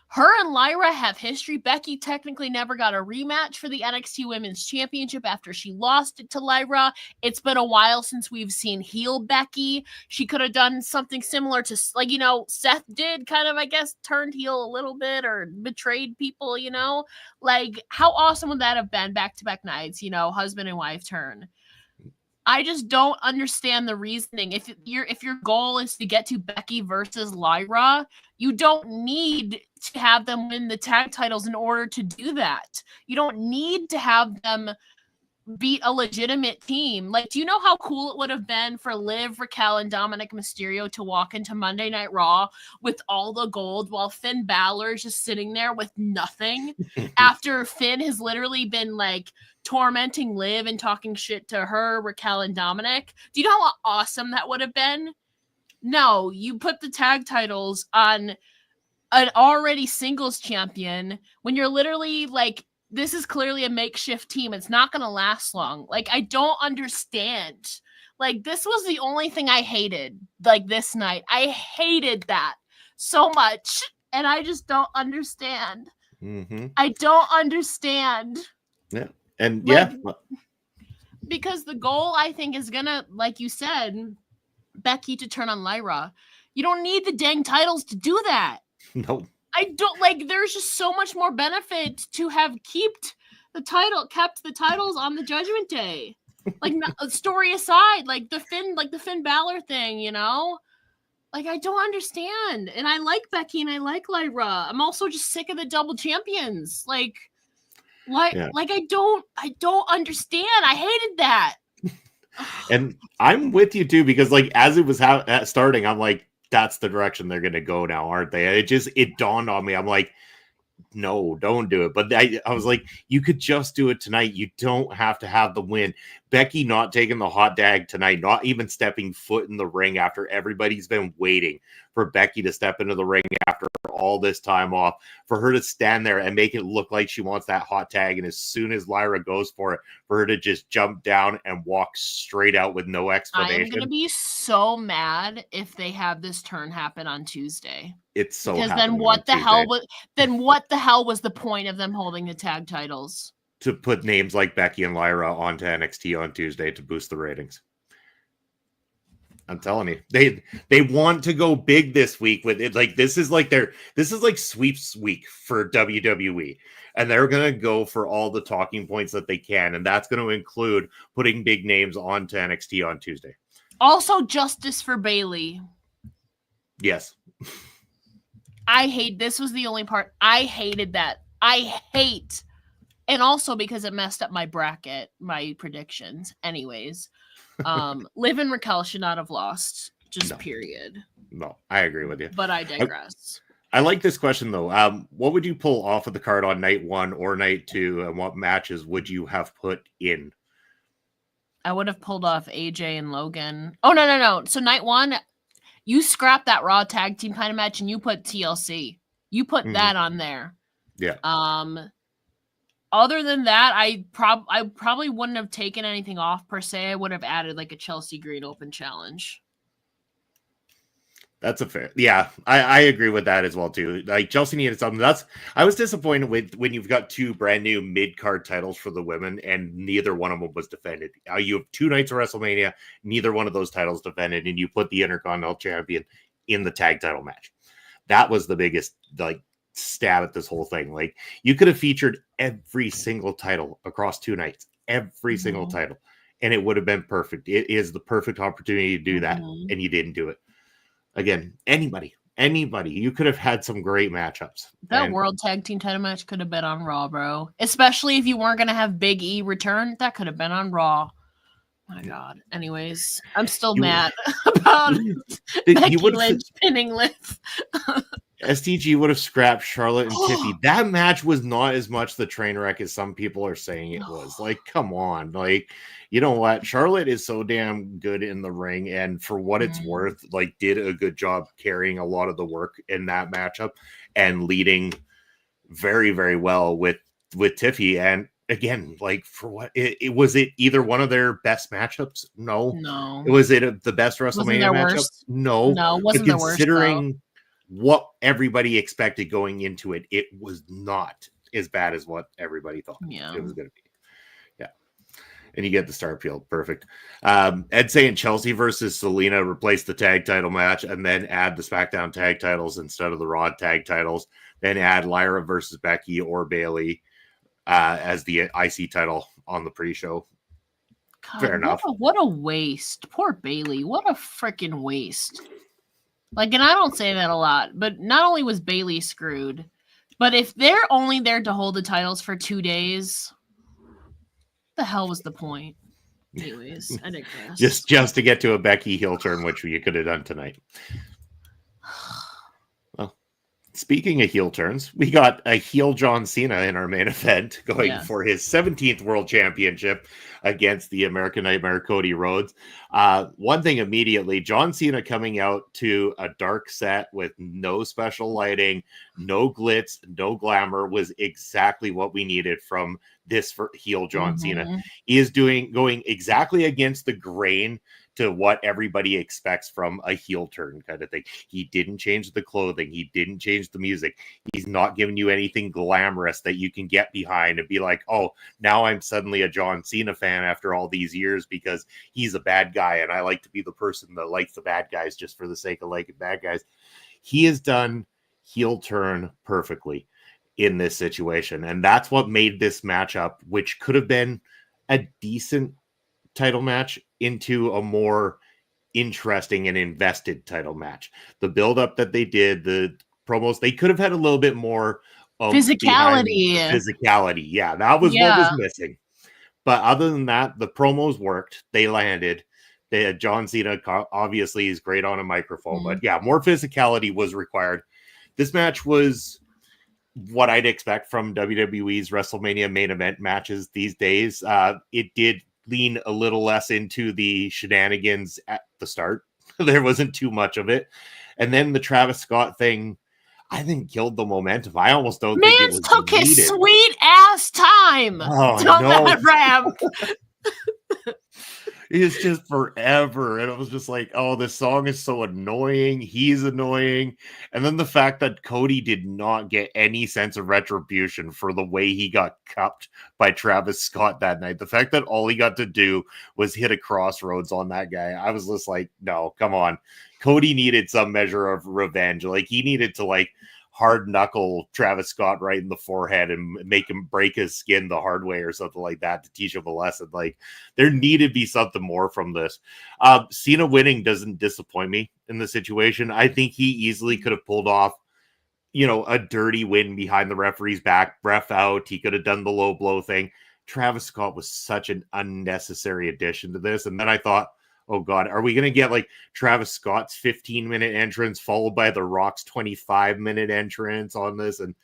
Speaker 3: Her and Lyra have history. Becky technically never got a rematch for the NXT Women's Championship after she lost it to Lyra. It's been a while since we've seen heel Becky. She could have done something similar to, Seth did, kind of, I guess, turned heel a little bit or betrayed people, Like, how awesome would that have been? Back-to-back nights, husband and wife turn. I just don't understand the reasoning. If your goal is to get to Becky versus Lyra, you don't need to have them win the tag titles in order to do that. You don't need to have them beat a legitimate team. Like, do you know how cool it would have been for Liv, Raquel, and Dominic Mysterio to walk into Monday Night Raw with all the gold while Finn Balor is just sitting there with nothing after Finn has literally been like tormenting Liv and talking shit to her, Raquel, and Dominic? Do you know how awesome that would have been? No, you put the tag titles on an already singles champion when you're literally like, this is clearly a makeshift team. It's not going to last long. Like, I don't understand. Like, this was the only thing I hated, like, this night. I hated that so much, and I just don't understand.
Speaker 2: Mm-hmm.
Speaker 3: I don't understand.
Speaker 2: Yeah. And
Speaker 3: Like,
Speaker 2: yeah.
Speaker 3: Because the goal, I think, is going to, like you said, Becky to turn on Lyra. You don't need the dang titles to do that.
Speaker 2: No.
Speaker 3: I don't like. There's just so much more benefit to have kept the titles on the Judgment Day. Like, story aside, like the Finn Balor thing, you know. Like, I don't understand, and I like Becky and I like Lyra. I'm also just sick of the double champions. Like I don't understand. I hated that.
Speaker 2: And I'm with you too, because like as it was starting, I'm like, that's the direction they're going to go now, aren't they? It dawned on me. I'm like, no, don't do it. But I was like, you could just do it tonight. You don't have to have the win. Becky not taking the hot tag tonight, not even stepping foot in the ring after everybody's been waiting for Becky to step into the ring after all this time off, for her to stand there and make it look like she wants that hot tag. And as soon as Lyra goes for it, for her to just jump down and walk straight out with no explanation.
Speaker 3: I'm going to be so mad if they have this turn happen on Tuesday.
Speaker 2: It's so
Speaker 3: because then what the hell was the point of them holding the tag titles?
Speaker 2: To put names like Becky and Lyra onto NXT on Tuesday to boost the ratings. I'm telling you, they want to go big this week with it. Like, this is like sweeps week for WWE, and they're going to go for all the talking points that they can. And that's going to include putting big names onto NXT on Tuesday.
Speaker 3: Also, justice for Bayley.
Speaker 2: Yes.
Speaker 3: This was the only part I hated that. And also because it messed up my bracket, my predictions. Anyways, Liv and Raquel should not have lost. Just period.
Speaker 2: No, I agree with you.
Speaker 3: But I digress.
Speaker 2: I like this question, though. What would you pull off of the card on night 1 or night 2, and what matches would you have put in?
Speaker 3: I would have pulled off AJ and Logan. Oh, no. So night 1, you scrapped that Raw tag team kind of match and you put TLC. You put that on there.
Speaker 2: Yeah.
Speaker 3: Other than that, I probably wouldn't have taken anything off per se. I would have added like a Chelsea Green Open challenge.
Speaker 2: That's a fair. Yeah, I agree with that as well too. Like, Chelsea needed something. I was disappointed with when you've got 2 brand new mid-card titles for the women and neither one of them was defended. You have 2 nights of WrestleMania, neither one of those titles defended, and you put the Intercontinental Champion in the tag title match. That was the biggest stab at this whole thing. Like, you could have featured every single title across 2 nights, every single title, and it would have been perfect. It is the perfect opportunity to do that, and you didn't do it. Again, anybody, you could have had some great matchups.
Speaker 3: That World Tag Team title match could have been on Raw, bro. Especially if you weren't going to have Big E return, that could have been on Raw. My God. Anyways, I'm still mad about Becky Lynch pinning Liv.
Speaker 2: STG would have scrapped Charlotte and Tiffy. That match was not as much the train wreck as some people are saying it was. Like, come on. Like, you know what? Charlotte is so damn good in the ring, and for what it's worth, like, did a good job carrying a lot of the work in that matchup and leading very, very well with Tiffy. And again, like, for what it was, it either one of their best matchups? No. Was it the best WrestleMania matchup?
Speaker 3: Worst?
Speaker 2: No.
Speaker 3: It wasn't their worst,
Speaker 2: considering what everybody expected going into it, it was not as bad as what everybody thought it was going to be. Yeah. And you get the star appeal. Perfect. Ed saying Chelsea versus Selena, replace the tag title match and then add the SmackDown tag titles instead of the Raw tag titles. Then add Lyra versus Becky or Bayley as the IC title on the pre-show.
Speaker 3: God,
Speaker 2: Fair enough.
Speaker 3: What a waste. Poor Bailey. What a freaking waste. Like, and I don't say that a lot, but not only was Bailey screwed, but if they're only there to hold the titles for 2 days, the hell was the point? Anyways, I digress.
Speaker 2: Just to get to a Becky heel turn, which you could have done tonight. Well, speaking of heel turns, we got a heel John Cena in our main event going for his 17th World Championship against the American Nightmare Cody Rhodes. One thing immediately, John Cena coming out to a dark set with no special lighting, no glitz, no glamour was exactly what we needed from this for heel John Cena. He is going exactly against the grain to what everybody expects from a heel turn kind of thing. He didn't change the clothing. He didn't change the music. He's not giving you anything glamorous that you can get behind and be like, oh, now I'm suddenly a John Cena fan after all these years because he's a bad guy and I like to be the person that likes the bad guys just for the sake of liking bad guys. He has done heel turn perfectly in this situation. And that's what made this matchup, which could have been a decent title match, into a more interesting and invested title match. The build-up that they did, the promos, they could have had a little bit more
Speaker 3: physicality.
Speaker 2: Physicality. Yeah, that was what was missing. But other than that, the promos worked. They landed. They had John Cena, obviously, is great on a microphone. But yeah, more physicality was required. This match was what I'd expect from WWE's WrestleMania main event matches these days. It did lean a little less into the shenanigans at the start. There wasn't too much of it. And then the Travis Scott thing, I think, killed the momentum. I almost don't think it was
Speaker 3: took
Speaker 2: needed.
Speaker 3: His sweet ass time
Speaker 2: on that ramp. It's just forever. And it was just like, oh, this song is so annoying. He's annoying. And then the fact that Cody did not get any sense of retribution for the way he got cupped by Travis Scott that night. The fact that all he got to do was hit a crossroads on that guy. I was just like, no, come on. Cody needed some measure of revenge. Like, he needed to, like, hard knuckle Travis Scott right in the forehead and make him break his skin the hard way or something like that to teach him a lesson. Like, there needed to be something more from this. Cena winning doesn't disappoint me in the situation. I think he easily could have pulled off, a dirty win behind the referee's back, ref out. He could have done the low blow thing. Travis Scott was such an unnecessary addition to this. And then I thought, oh God, are we going to get like Travis Scott's 15-minute entrance followed by The Rock's 25-minute entrance on this? And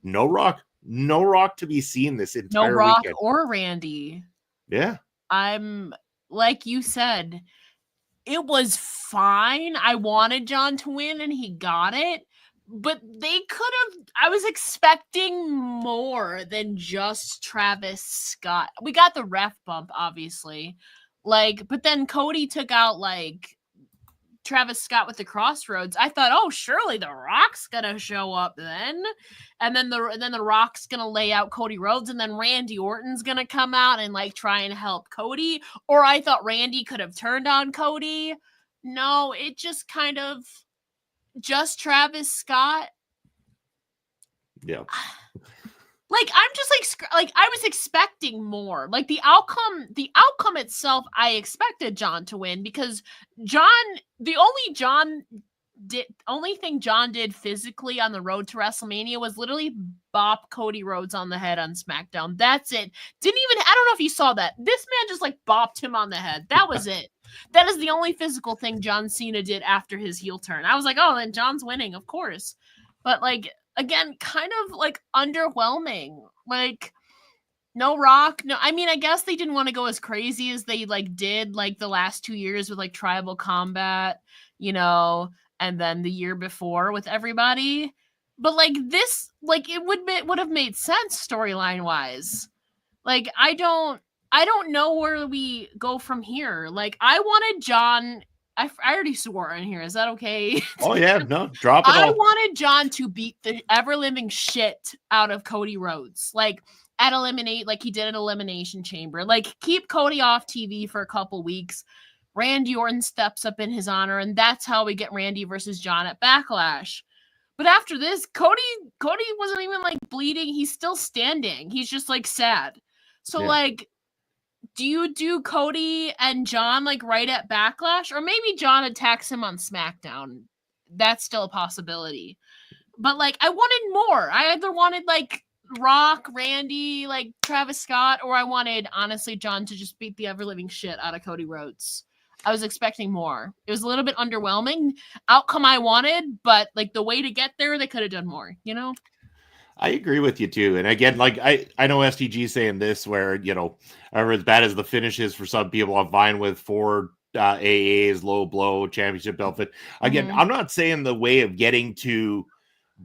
Speaker 2: no Rock to be seen this entire
Speaker 3: No Rock
Speaker 2: weekend.
Speaker 3: or Randy.
Speaker 2: Yeah.
Speaker 3: I'm, like you said, it was fine. I wanted John to win and he got it. But they could have, I was expecting more than just Travis Scott. We got the ref bump, obviously. But then Cody took out, Travis Scott with the crossroads. I thought, oh, surely The Rock's gonna show up then. And then the Rock's gonna lay out Cody Rhodes, and then Randy Orton's gonna come out and, try and help Cody. Or I thought Randy could have turned on Cody. No, it just kind of, just Travis Scott.
Speaker 2: Yeah.
Speaker 3: I'm just I was expecting more. The outcome itself, I expected John to win because the only thing John did physically on the road to WrestleMania was literally bop Cody Rhodes on the head on SmackDown. That's it. I don't know if you saw that. This man just bopped him on the head. That was it. That is the only physical thing John Cena did after his heel turn. I was like, oh, then John's winning, of course. But again, kind of underwhelming. No Rock. No, I mean, I guess they didn't want to go as crazy as they did the last 2 years with Tribal Combat, and then the year before with everybody. But this, it would have made sense storyline wise. I don't know where we go from here. I wanted John. I already swore in here. Is that okay?
Speaker 2: Oh, yeah. No, drop it all.
Speaker 3: I wanted John to beat the ever-living shit out of Cody Rhodes. He did at Elimination Chamber. Keep Cody off TV for a couple weeks. Randy Orton steps up in his honor, and that's how we get Randy versus John at Backlash. But after this, Cody wasn't even bleeding. He's still standing. He's just sad. So do you do Cody and John like right at Backlash, or maybe John attacks him on SmackDown? That's still a possibility. But like, I wanted more. I either wanted like Rock, Randy, like Travis Scott, or I wanted honestly John to just beat the ever living shit out of Cody Rhodes. I was expecting more. It was a little bit underwhelming. Outcome I wanted, but like the way to get there, they could have done more, you know?
Speaker 2: I agree with you too. And again, like I know STG saying this where, however as bad as the finish is for some people, I'm fine with 4 AAs, low blow, championship outfit. Again, I'm not saying the way of getting to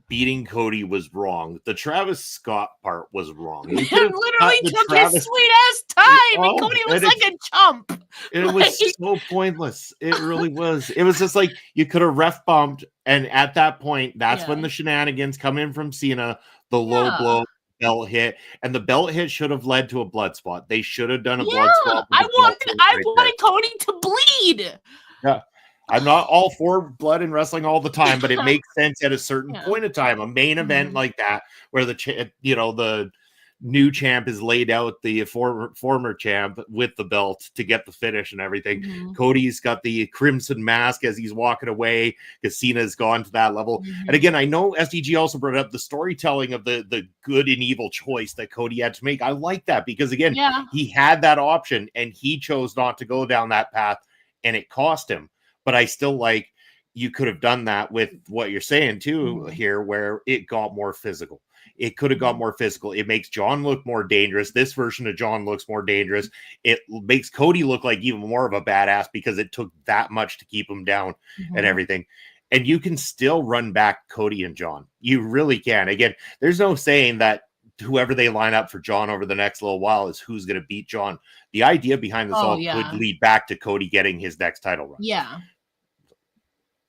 Speaker 2: beating Cody was wrong. The Travis Scott part was wrong.
Speaker 3: It literally took his sweet ass time, and Cody was like a chump.
Speaker 2: It was so pointless. It really was. It was just like you could have ref bumped, and at that point, that's when the shenanigans come in from Cena. The low blow belt hit, and the belt hit should have led to a blood spot. They should have done a blood spot.
Speaker 3: I wanted Cody to bleed.
Speaker 2: Yeah. I'm not all for blood in wrestling all the time, but it makes sense at a certain point of time. A main event like that, where the new champ is laid out the former champ with the belt to get the finish and everything. Cody's got the crimson mask as he's walking away because Cena's gone to that level. And again, I know SDG also brought up the storytelling of the good and evil choice that Cody had to make. I like that because again, he had that option and he chose not to go down that path, and it cost him. But I still like you could have done that with what you're saying too here, where it got more physical. It could have got more physical. It makes John look more dangerous. This version of John looks more dangerous. It makes Cody look like even more of a badass because it took that much to keep him down and everything. And you can still run back Cody and John. You really can. Again, there's no saying that whoever they line up for John over the next little while is who's going to beat John. The idea behind this could lead back to Cody getting his next title run.
Speaker 3: Yeah.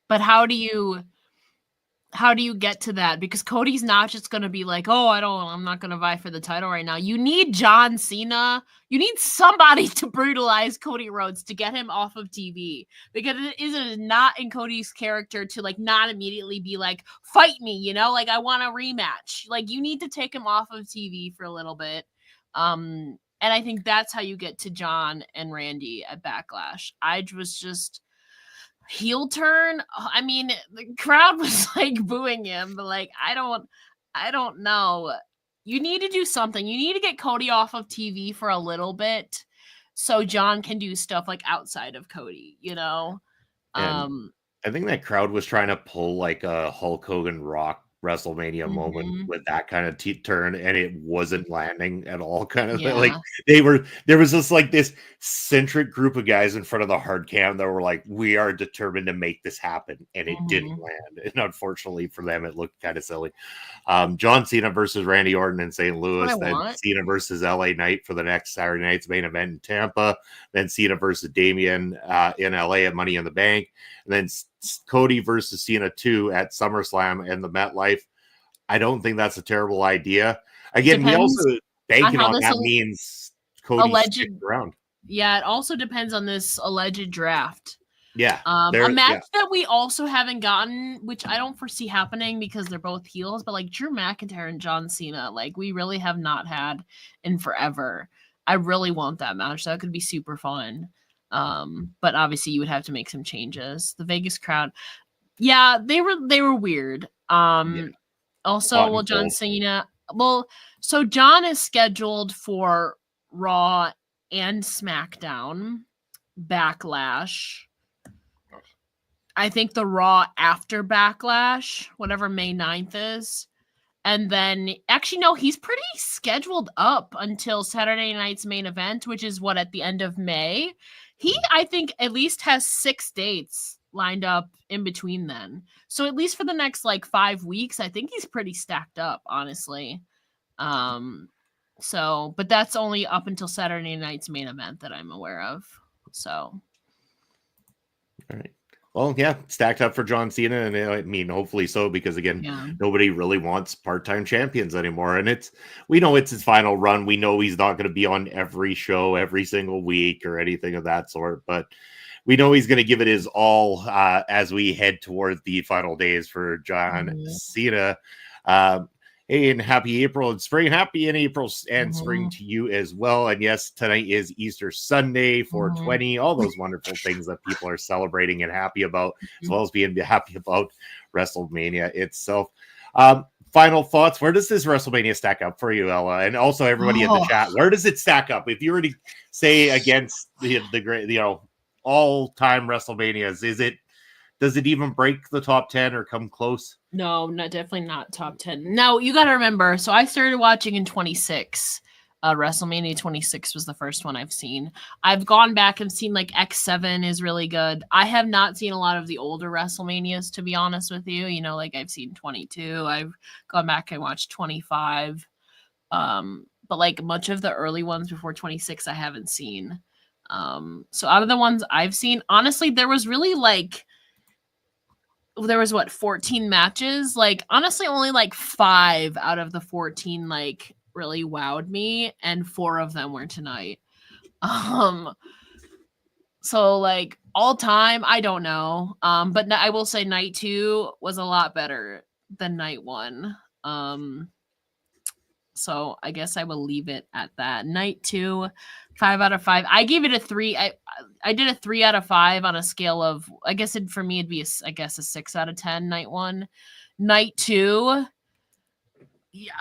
Speaker 3: But how do you get to that? Because Cody's not just going to be like, I'm not going to vie for the title right now. You need John Cena. You need somebody to brutalize Cody Rhodes to get him off of TV, because it is not in Cody's character to like not immediately be like, fight me, like I want a rematch. Like you need to take him off of TV for a little bit. And I think that's how you get to John and Randy at Backlash. I was just heel turn. I mean, the crowd was like booing him, but like I don't know. You need to do something. You need to get Cody off of TV for a little bit so John can do stuff like outside of Cody,
Speaker 2: And I think that crowd was trying to pull like a Hulk Hogan Rock WrestleMania moment with that kind of turn, and it wasn't landing at all. Kind of like there was just like this centric group of guys in front of the hard cam that were like, we are determined to make this happen, and it didn't land. And unfortunately for them, it looked kind of silly. John Cena versus Randy Orton in St. Louis, then Cena versus LA Knight for the next Saturday night's main event in Tampa, then Cena versus Damian in LA at Money in the Bank, and then Cody versus Cena 2 at SummerSlam and the MetLife. I don't think that's a terrible idea. Again, we also banking on that means Cody sticks around.
Speaker 3: Yeah, it also depends on this alleged draft.
Speaker 2: Yeah.
Speaker 3: A match that we also haven't gotten, which I don't foresee happening because they're both heels, but like Drew McIntyre and John Cena, like we really have not had in forever. I really want that match. That could be super fun. But obviously you would have to make some changes. The Vegas crowd, they were weird. Also, John Cena, so John is scheduled for Raw and SmackDown Backlash. I think the Raw after Backlash, whatever May 9th is. And then, actually, no, he's pretty scheduled up until Saturday night's main event, which is at the end of May. He, I think, at least has 6 dates lined up in between then. So at least for the next, 5 weeks, I think he's pretty stacked up, honestly. But that's only up until Saturday night's main event that I'm aware of. So.
Speaker 2: All right. Well, yeah, stacked up for John Cena, and I mean, hopefully so, because again, nobody really wants part-time champions anymore, and we know it's his final run. We know he's not going to be on every show every single week or anything of that sort, but we know he's going to give it his all as we head towards the final days for John Cena. Hey, and happy April and spring. Happy in April and spring
Speaker 3: Mhm.
Speaker 2: to you as well. And yes, tonight is Easter Sunday, 420, all those wonderful things that people are celebrating and happy about, as well as being happy about WrestleMania itself. Final thoughts. Where does this WrestleMania stack up for you, Ella? And also everybody in the chat, where does it stack up? If you were to say against the great, all-time WrestleManias, does it even break the top 10 or come close?
Speaker 3: No, definitely not top 10. Now, you got to remember, so I started watching in 26. WrestleMania 26 was the first one I've seen. I've gone back and seen like X7 is really good. I have not seen a lot of the older WrestleManias, to be honest with you. Like I've seen 22. I've gone back and watched 25. But like much of the early ones before 26, I haven't seen. So out of the ones I've seen, honestly, there was 14 matches. Like honestly, only like 5 out of the 14 like really wowed me, and 4 of them were tonight. So like all time, I don't know. But I will say night 2 was a lot better than night 1. So I guess I will leave it at that. Night 2, 5 out of 5. I gave it a 3. I did a 3 out of 5 on a scale of, I guess for me it'd be a 6 out of 10. Night 1, night 2, yeah,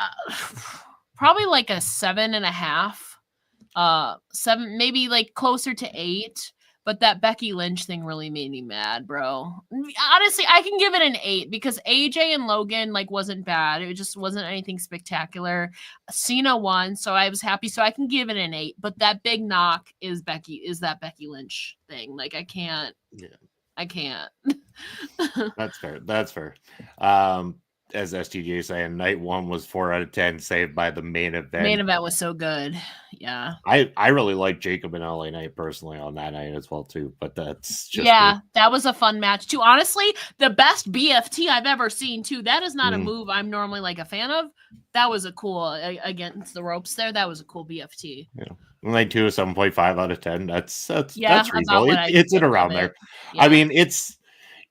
Speaker 3: probably like a 7.5. 7, maybe like closer to 8. But that Becky Lynch thing really made me mad, bro. Honestly, I can give it an 8 because AJ and Logan like wasn't bad. It just wasn't anything spectacular. Cena won, so I was happy. So I can give it an 8. But that big knock is that Becky Lynch thing. Like I can't.
Speaker 2: Yeah,
Speaker 3: I can't.
Speaker 2: that's fair. As STJ is saying, night 1 was 4 out of 10, saved by the main event.
Speaker 3: Main event was so good. Yeah.
Speaker 2: I really like Jacob and LA Knight personally on that night as well too, but that's just
Speaker 3: that was a fun match too. Honestly, the best BFT I've ever seen too. That is not a move I'm normally like a fan of. That was a cool against the ropes there. That was a cool BFT.
Speaker 2: Yeah. Night 2 is 7.5 out of 10. That's reasonable. It's in around there. Yeah. I mean,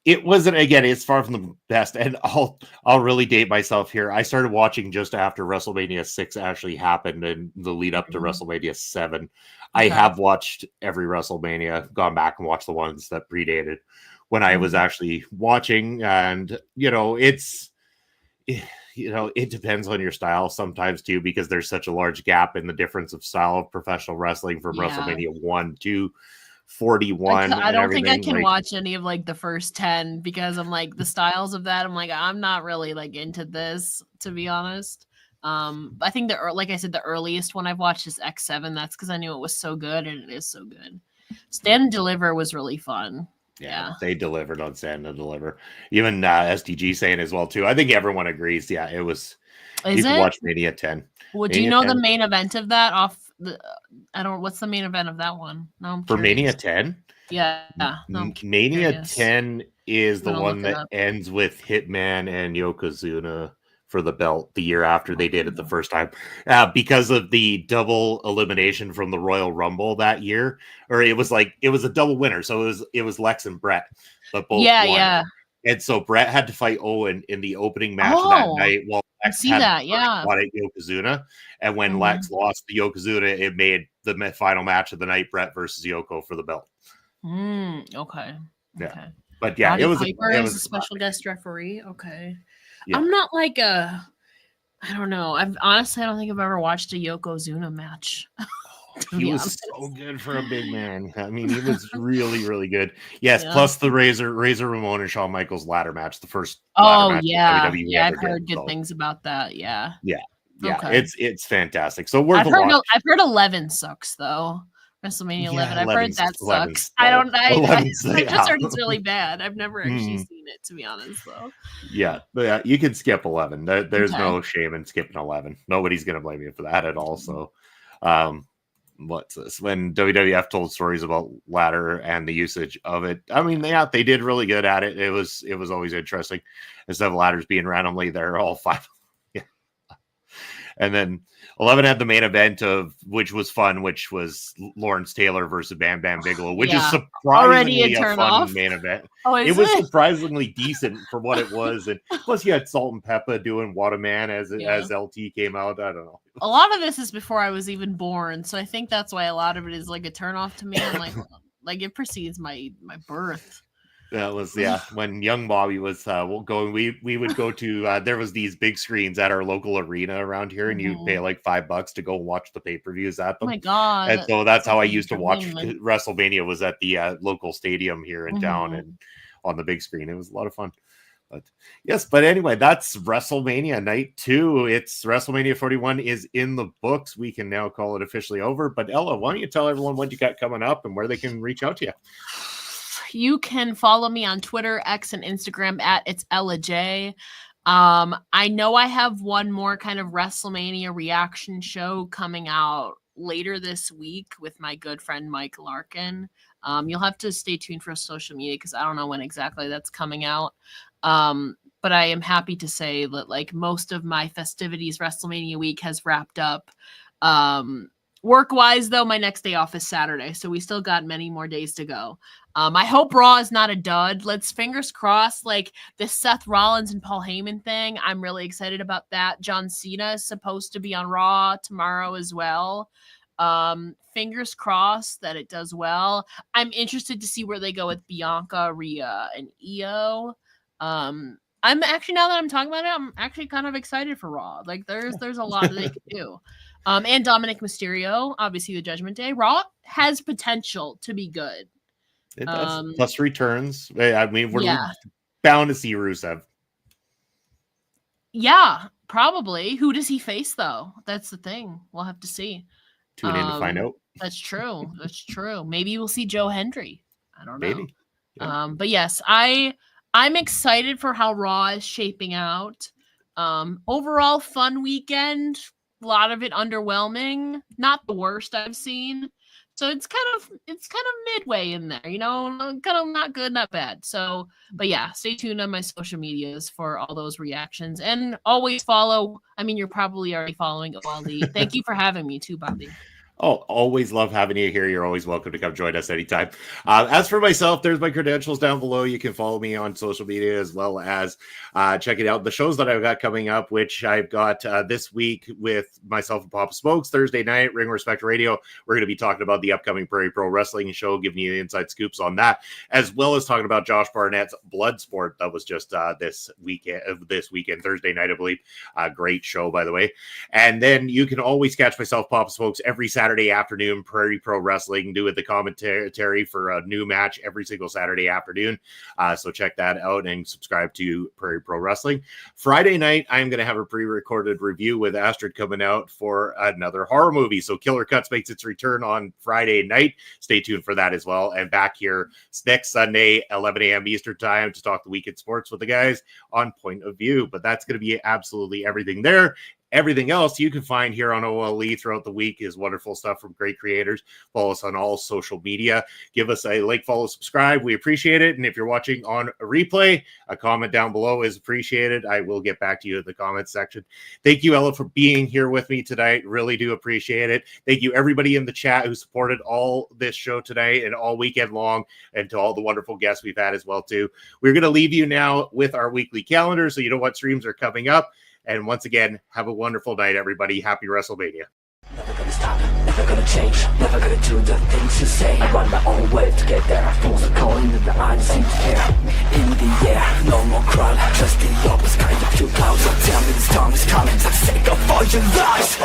Speaker 2: it wasn't, again, it's far from the best. And I'll really date myself here. I started watching just after WrestleMania 6 actually happened and the lead up to WrestleMania 7. Okay. I have watched every WrestleMania, gone back and watched the ones that predated when I was actually watching. And, it depends on your style sometimes too, because there's such a large gap in the difference of style of professional wrestling from WrestleMania 1 to 41.
Speaker 3: I don't think I can watch any of like the first 10 because I'm like the styles of that. I'm like, I'm not really like into this, to be honest. I think like I said, the earliest one I've watched is X7. That's because I knew it was so good, and it is so good. Stand and Deliver was really fun. Yeah,
Speaker 2: they delivered on Stand and Deliver. Even SDG saying as well too. I think everyone agrees. Yeah, it was. You can watch Mania 10.
Speaker 3: Well, do you know the main event of that? What's the main event of that one? No, I'm
Speaker 2: for Mania 10.
Speaker 3: Yeah,
Speaker 2: no, Mania 10 is the one that ends with Hitman and Yokozuna for the belt the year after they did it the first time, because of the double elimination from the Royal Rumble that year, or it was a double winner, so it was Lex and Brett, but both won. And so Brett had to fight Owen in the opening match of that night, while Lex fought at Yokozuna. And when Lex lost the Yokozuna, it made the final match of the night Brett versus Yoko for the belt.
Speaker 3: Okay.
Speaker 2: Yeah. But yeah, it was
Speaker 3: a special guest referee. Okay. Yeah. I'm not like I don't know. I don't think I've ever watched a Yokozuna match.
Speaker 2: He was so good for a big man. I mean, he was really, really good. Yes, plus the Razor Ramon and Shawn Michaels ladder match, the first ladder match WWE
Speaker 3: I've heard good things about that. Yeah.
Speaker 2: Okay. It's fantastic. So
Speaker 3: I've heard 11 sucks though. WrestleMania 11. I've heard that sucks. I just heard it's really bad. I've never actually seen it, to be honest, though.
Speaker 2: Yeah, you can skip 11. There's no shame in skipping 11. Nobody's gonna blame you for that at all. So, what's this? When WWF told stories about ladder and the usage of it, I mean, they did really good at it. It was always interesting. Instead of ladders being randomly, they're all 5. And then 11 had the main event which was fun, which was Lawrence Taylor versus Bam Bam Bigelow, which is surprisingly a fun
Speaker 3: off.
Speaker 2: main event.
Speaker 3: It
Speaker 2: was surprisingly decent for what it was. And plus you had Salt and Peppa doing What a Man as LT came out. I don't know.
Speaker 3: A lot of this is before I was even born. So I think that's why a lot of it is like a turnoff to me. I'm like it precedes my birth.
Speaker 2: That was when young Bobby was going. We would go to there was these big screens at our local arena around here, and you'd pay like $5 to go watch the pay-per-views at them.
Speaker 3: Oh my god!
Speaker 2: And so that's how I used to watch WrestleMania, was at the local stadium here in town and on the big screen. It was a lot of fun. But anyway, that's WrestleMania night 2. It's WrestleMania 41 is in the books. We can now call it officially over. But Ella, why don't you tell everyone what you got coming up and where they can reach out to you?
Speaker 3: You can follow me on Twitter, X, and Instagram at It's Ella J. I know I have one more kind of WrestleMania reaction show coming out later this week with my good friend Mike Larkin. You'll have to stay tuned for social media because I don't know when exactly that's coming out. But I am happy to say that like most of my festivities WrestleMania week has wrapped up. Work-wise, though, my next day off is Saturday, so we still got many more days to go. I hope Raw is not a dud. Let's fingers crossed, like this Seth Rollins and Paul Heyman thing. I'm really excited about that. John Cena is supposed to be on Raw tomorrow as well. Fingers crossed that it does well. I'm interested to see where they go with Bianca, Rhea, and Io. I'm actually, now that I'm talking about it, I'm actually kind of excited for Raw. Like there's a lot that they could do. And Dominic Mysterio, obviously the Judgment Day. Raw has potential to be good.
Speaker 2: It does. Plus returns. I mean, we're bound to see Rusev.
Speaker 3: Yeah, probably. Who does he face, though? That's the thing. We'll have to see.
Speaker 2: Tune in to find out.
Speaker 3: That's true. That's true. Maybe we'll see Joe Hendry. I don't know.
Speaker 2: Maybe. Yeah.
Speaker 3: But yes, I'm excited for how Raw is shaping out. Overall, fun weekend. A lot of it underwhelming. Not the worst I've seen. So it's kind of midway in there, you know, kind of not good, not bad. So, but yeah, stay tuned on my social medias for all those reactions, and always follow. I mean, you're probably already following OLE. Thank you for having me too, Bobby.
Speaker 2: Oh, always love having you here. You're always welcome to come join us anytime. As for myself, there's my credentials down below. You can follow me on social media as well as checking out the shows that I've got coming up, which I've got this week with myself and Papa Smokes. Thursday night, Ring Respect Radio. We're going to be talking about the upcoming Prairie Pro Wrestling show, giving you the inside scoops on that, as well as talking about Josh Barnett's Bloodsport that was just this weekend, Thursday night, I believe. Great show, by the way. And then you can always catch myself, Papa Smokes, every Saturday afternoon, Prairie Pro Wrestling, doing the commentary for a new match every single Saturday afternoon. So check that out and subscribe to Prairie Pro Wrestling. Friday night, I'm going to have a pre-recorded review with Astrid coming out for another horror movie. So Killer Cuts makes its return on Friday night. Stay tuned for that as well. And back here next Sunday, 11 a.m. Eastern time, to talk the weekend sports with the guys on Point of View. But that's going to be absolutely everything there. Everything else you can find here on OLE throughout the week is wonderful stuff from great creators. Follow us on all social media. Give us a like, follow, subscribe. We appreciate it. And if you're watching on a replay, a comment down below is appreciated. I will get back to you in the comments section. Thank you, Ella, for being here with me tonight. Really do appreciate it. Thank you, everybody in the chat who supported all this show today and all weekend long, and to all the wonderful guests we've had as well, too. We're going to leave you now with our weekly calendar so you know what streams are coming up. And once again, have a wonderful night, everybody. Happy WrestleMania.
Speaker 4: Never gonna stop, never gonna change, never gonna do the things you say. I run my own way to get there. Fools are calling that I don't seem to care. In the air, no more crowd, just the opposite kind of few clouds. So tell me this time is coming for the sake of all your lies.